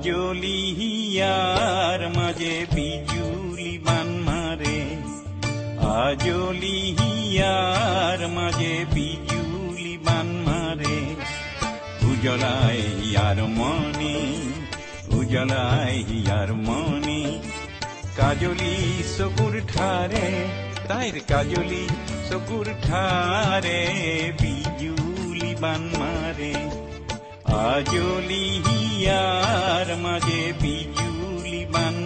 আজলি here মাঝে বিজুলি বান মারে, আজলি হিয়ার মাঝে বিজুলি বান মারে। উজলায় হিয়ার মনে, উজলায় হিয়ার মনে, কাজলি চকুৰ ঠাৰে, তাইৰ কাজলি চকুৰ ঠাৰে বিজুলি বান মাৰে। আজলি হিয়াৰ মাঝে বিজুলি বান